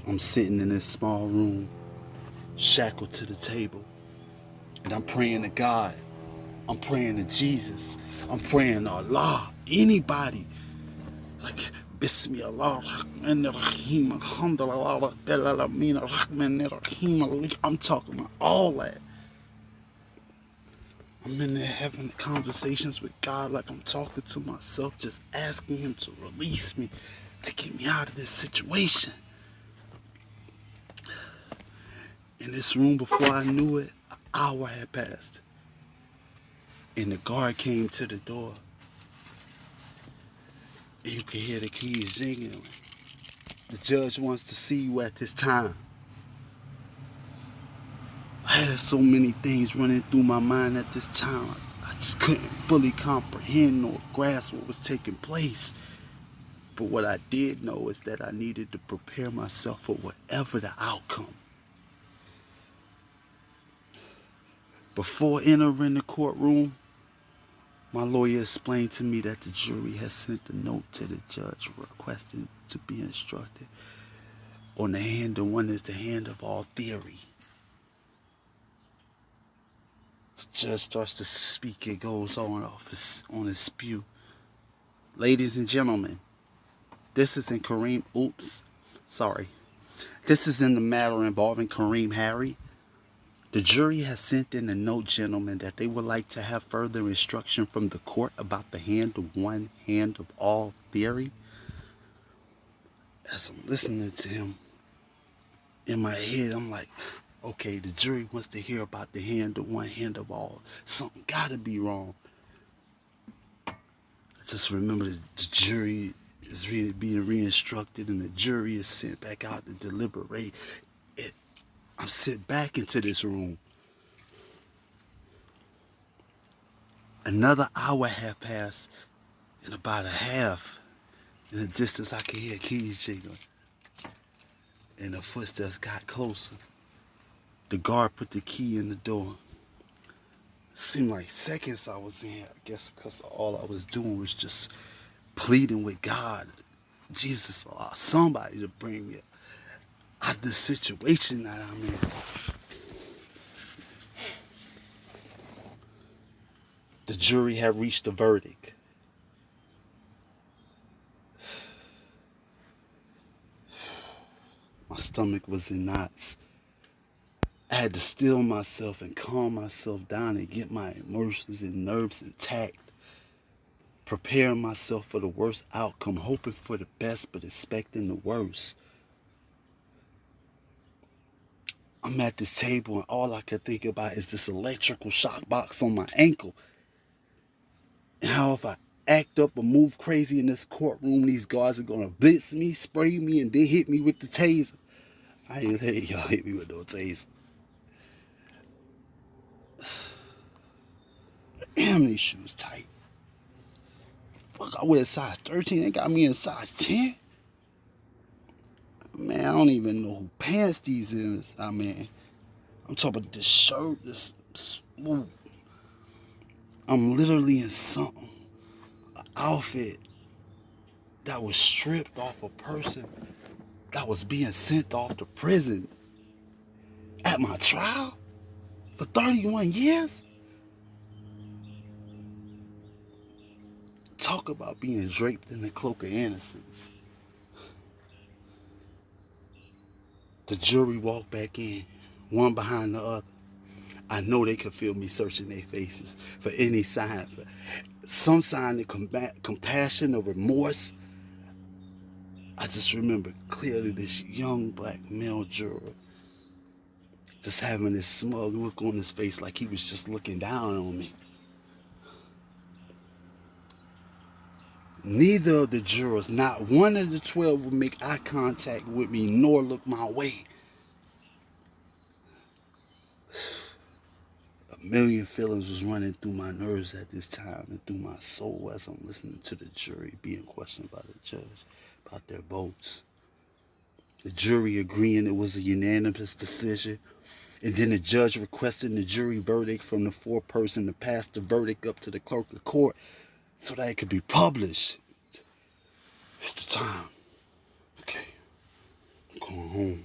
I'm sitting in this small room, shackled to the table, and I'm praying to God. I'm praying to Jesus. I'm praying to Allah. Anybody. Like, Bismillah Rahman Rahim, Alhamdulillah, Rabbil Alameen, Rahman Rahim. I'm talking about all that. I'm in there having conversations with God like I'm talking to myself, just asking Him to release me, to get me out of this situation. In this room, before I knew it, an hour had passed. And the guard came to the door. And you could hear the keys jingling. The judge wants to see you at this time. I had so many things running through my mind at this time. I just couldn't fully comprehend or grasp what was taking place. But what I did know is that I needed to prepare myself for whatever the outcome. Before entering the courtroom, my lawyer explained to me that the jury had sent a note to the judge requesting to be instructed on the hand of one is the hand of all theory. The judge starts to speak, it goes on on his spew. Ladies and gentlemen, this is in Kareem, sorry. This is in the matter involving Kareem Harry. The jury has sent in a note, gentlemen, that they would like to have further instruction from the court about the hand of one, hand of all theory. As I'm listening to him, in my head, I'm like, okay, the jury wants to hear about the hand of one, hand of all. Something gotta be wrong. I just remember the jury is being re-instructed and the jury is sent back out to deliberate. I'm sent back into this room. Another hour had passed, and about a half in the distance I could hear keys jingling, and the footsteps got closer. The guard put the key in the door. It seemed like seconds I was in, I guess because all I was doing was just pleading with God, Jesus, or somebody to bring me out of the situation that I'm in. The jury had reached a verdict. My stomach was in knots. I had to still myself and calm myself down and get my emotions and nerves intact. Preparing myself for the worst outcome, hoping for the best but expecting the worst. I'm at this table and all I can think about is this electrical shock box on my ankle. And how if I act up or move crazy in this courtroom, these guards are gonna blitz me, spray me, and then hit me with the taser. I ain't letting y'all hit me with no taser. Damn, these shoes tight. Look, I wear a size 13, they got me in size 10. Man, I don't even know who pants these is. I mean, I'm talking about this shirt, this smooth. I'm literally in something, an outfit that was stripped off a person that was being sent off to prison at my trial for 31 years. Talk about being draped in the cloak of innocence. The jury walked back in, one behind the other. I know they could feel me searching their faces for any sign, for some sign of compassion or remorse. I just remember clearly this young black male juror just having this smug look on his face like he was just looking down on me. Neither of the jurors, not one of the 12, would make eye contact with me nor look my way. A million feelings was running through my nerves at this time and through my soul as I'm listening to the jury being questioned by the judge about their votes. The jury agreeing it was a unanimous decision And then the judge requesting the jury verdict from the foreperson to pass the verdict up to the clerk of court so that it could be published. It's the time. Okay, I'm going home.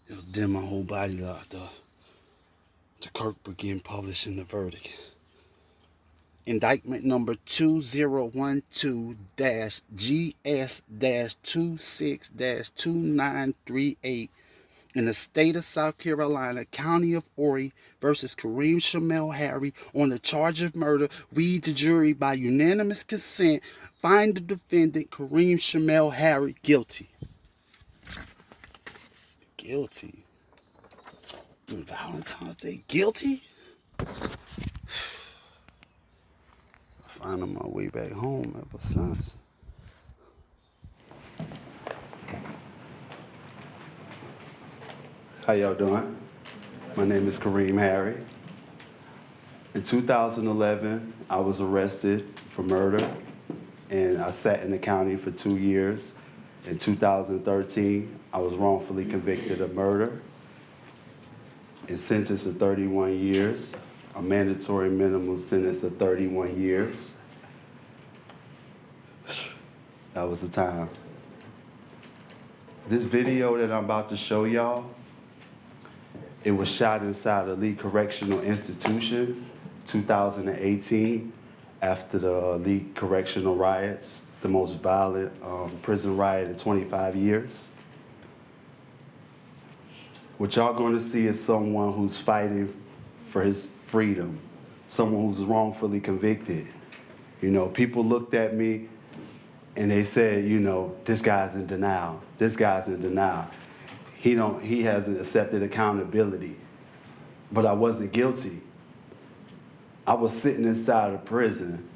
It was then my whole body locked up. The clerk began publishing the verdict. Indictment number 2012-GS-26-2938 in the state of South Carolina, county of Horry versus Kareem Harry on the charge of murder. Read the jury by unanimous consent. Find the defendant, Kareem Harry, guilty. Guilty. Valentine's Day, guilty? Finding my way back home ever since. How y'all doing? My name is Kareem Harry. In 2011, I was arrested for murder, and I sat in the county for 2 years. In 2013, I was wrongfully convicted of murder and sentenced to 31 years, a mandatory minimum sentence of 31 years. That was the time. This video that I'm about to show y'all, it was shot inside a Lee Correctional Institution, 2018, after the Lee Correctional riots, the most violent prison riot in 25 years. What y'all going to see is someone who's fighting for his freedom, someone who's wrongfully convicted. You know, people looked at me and they said, you know, this guy's in denial. This guy's in denial. He hasn't accepted accountability. But I wasn't guilty. I was sitting inside a prison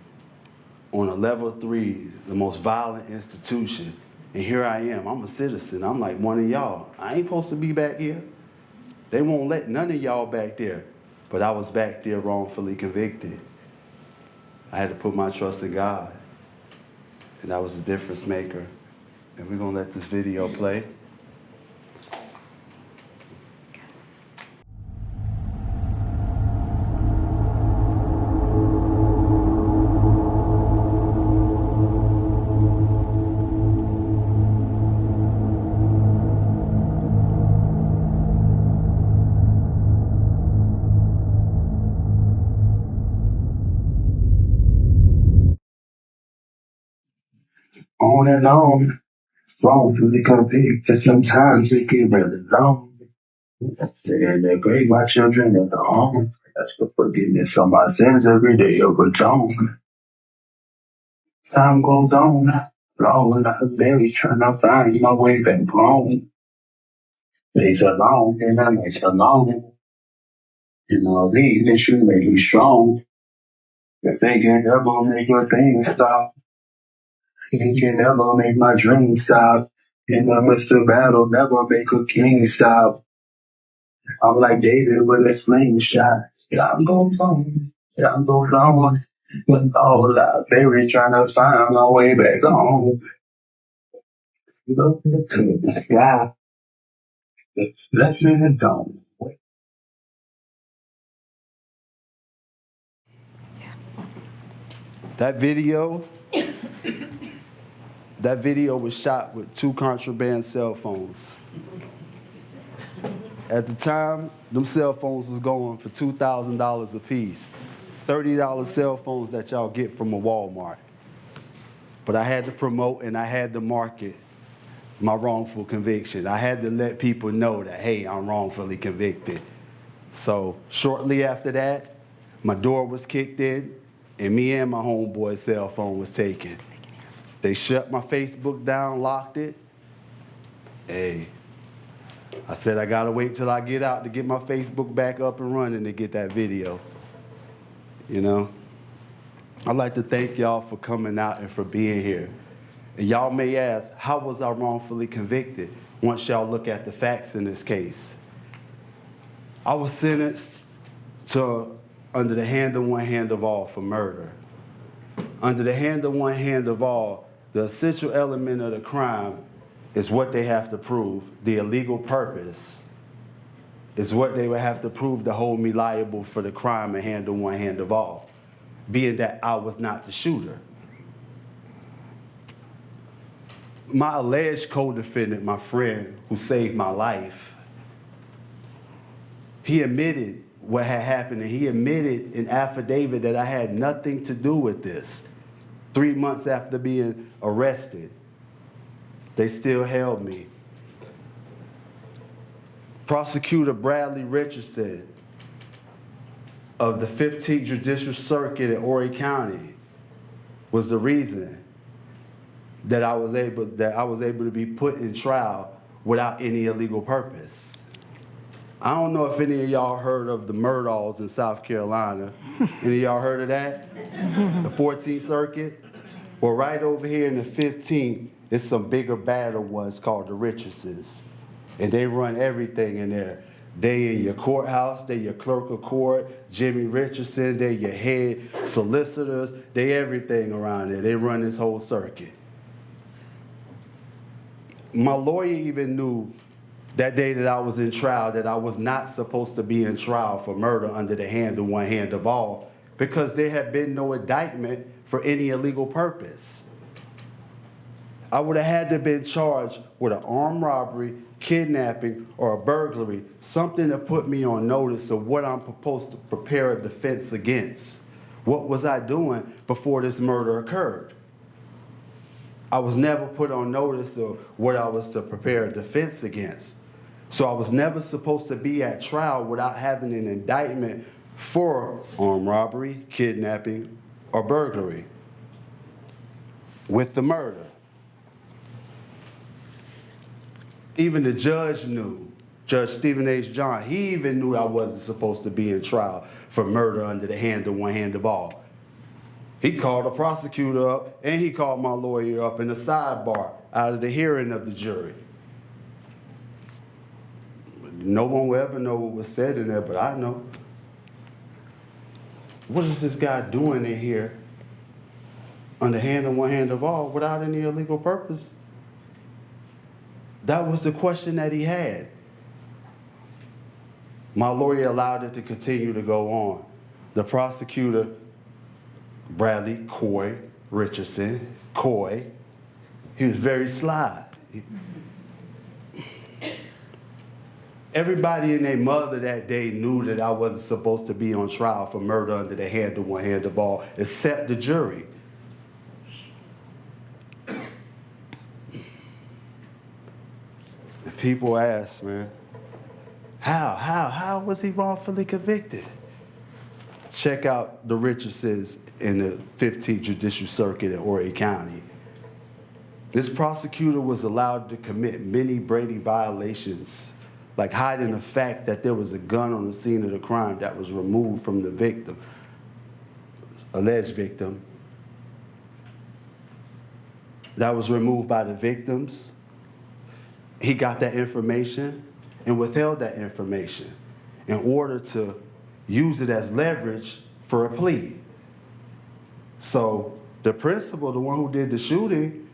on a level 3, the most violent institution. And here I am, I'm a citizen. I'm like one of y'all. I ain't supposed to be back here. They won't let none of y'all back there. But I was back there wrongfully convicted. I had to put my trust in God. And that was a difference maker. And we're gonna let this video play. On and on, wrongfully convicted. Sometimes it get really long. Stay in the grave, my children in the home. Ask for forgiveness on my sins every day of atone. Time goes on, long I'm barely trying to find my way back home. Days are long and the nights are long. And all these issues make me strong. But they can never make your thing stop. They can never make my dreams stop. In the midst of battle, never make a king stop. I'm like David with a slingshot. I'm going on. I'm going on. With all that buried, trying to find my way back home. Look to the sky. Listen and don't. That video was shot with 2 contraband cell phones. At the time, them cell phones was going for $2,000 a piece. $30 cell phones that y'all get from a Walmart. But I had to promote and I had to market my wrongful conviction. I had to let people know that, hey, I'm wrongfully convicted. So shortly after that, my door was kicked in and me and my homeboy's cell phone was taken. They shut my Facebook down, locked it. Hey, I said I gotta wait till I get out to get my Facebook back up and running to get that video. You know? I'd like to thank y'all for coming out and for being here. And y'all may ask, how was I wrongfully convicted? Once y'all look at the facts in this case. I was sentenced to under the hand of one hand of all for murder. Under the hand of one hand of all, the essential element of the crime is what they have to prove, the illegal purpose. is what they would have to prove to hold me liable for the crime and handle one hand of all, being that I was not the shooter. My alleged co-defendant, my friend who saved my life, he admitted what had happened, and he admitted in affidavit that I had nothing to do with this. 3 months after being arrested, they still held me. Prosecutor Bradley Richardson of the 15th Judicial Circuit in Horry County was the reason that I was able to be put in trial without any illegal purpose. I don't know if any of y'all heard of the Murdalls in South Carolina. Any of y'all heard of that? The 14th Circuit? Well, right over here in the 15th, it's some bigger, badder ones called the Richardsons. And they run everything in there. They in your courthouse, they your clerk of court, Jimmy Richardson, they your head solicitors, they everything around there. They run this whole circuit. My lawyer even knew that day that I was in trial that I was not supposed to be in trial for murder under the hand of one hand of all, because there had been no indictment for any illegal purpose. I would have had to have been charged with an armed robbery, kidnapping, or a burglary, something to put me on notice of what I'm supposed to prepare a defense against. What was I doing before this murder occurred? I was never put on notice of what I was to prepare a defense against. So I was never supposed to be at trial without having an indictment for armed robbery, kidnapping, or burglary with the murder. Even the judge knew, Judge Stephen H. John, he even knew I wasn't supposed to be in trial for murder under the hand of one hand of all. He called the prosecutor up and he called my lawyer up in the sidebar out of the hearing of the jury. No one will ever know what was said in there, but I know. What is this guy doing in here under hand of one hand of all without any illegal purpose? That was the question that he had. My lawyer allowed it to continue to go on. The prosecutor, Bradley Coy Richardson, Coy, he was very sly. Everybody and their mother that day knew that I wasn't supposed to be on trial for murder under the hand of one hand of all, except the jury. And people ask, man, how was he wrongfully convicted? Check out the Richardsons in the 15th Judicial Circuit in Horry County. This prosecutor was allowed to commit many Brady violations, like hiding the fact that there was a gun on the scene of the crime that was removed from the victim, alleged victim, that was removed by the victims. He got that information and withheld that information in order to use it as leverage for a plea. So the principal, the one who did the shooting,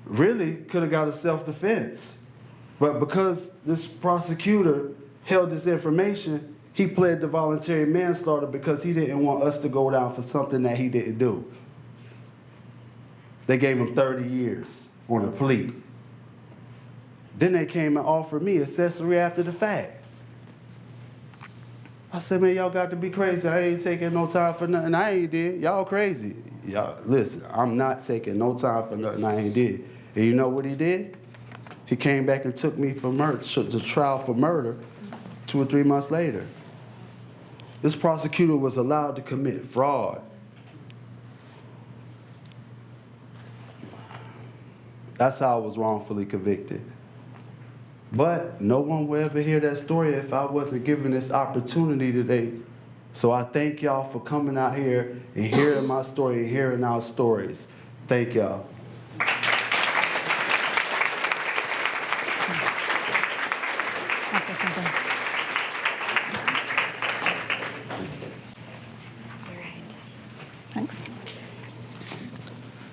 really could have got a self-defense. But because this prosecutor held this information, he pled to voluntary manslaughter because he didn't want us to go down for something that he didn't do. They gave him 30 years on a plea. Then they came and offered me accessory after the fact. I said, man, y'all got to be crazy. I ain't taking no time for nothing I ain't did. Y'all crazy. Y'all, listen, I'm not taking no time for nothing I ain't did. And you know what he did? He came back and took me for murder, to trial for murder 2 or 3 months later. This prosecutor was allowed to commit fraud. That's how I was wrongfully convicted. But no one will ever hear that story if I wasn't given this opportunity today. So I thank y'all for coming out here and hearing my story and hearing our stories. Thank y'all.